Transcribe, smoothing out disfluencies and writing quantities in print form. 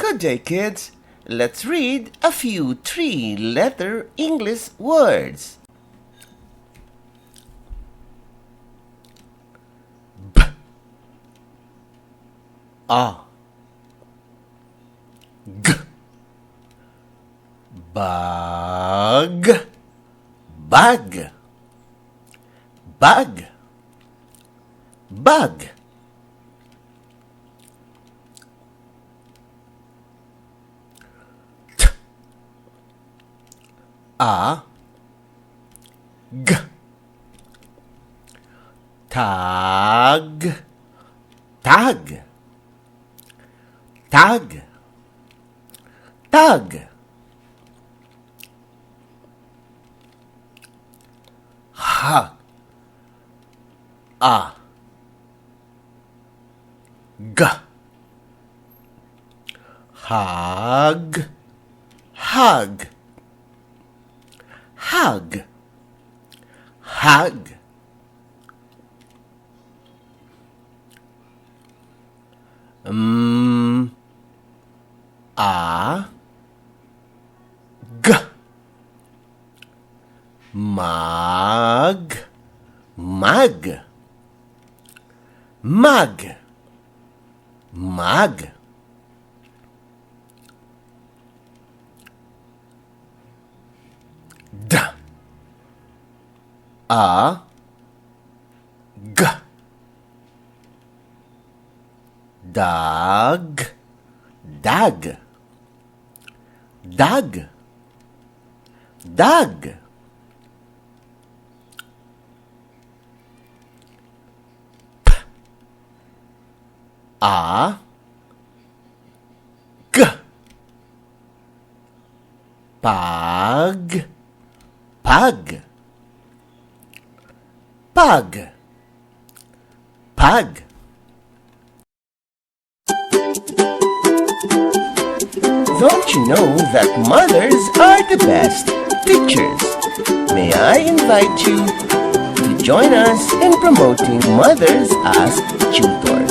Good day, kids. Let's read a few three-letter English words. B, A, G, bug, bug, bug, bug. A, G, tag, tag, tag, tag. H, A, G, hug, hug, hug, hug. A, G, mug, mug, mug, mug. D, A, G, dog, dog, dog, dog. P, A, G, pug, pug, pug, pug. Don't you know that mothers are the best teachers? May I invite you to join us in promoting mothers as tutors.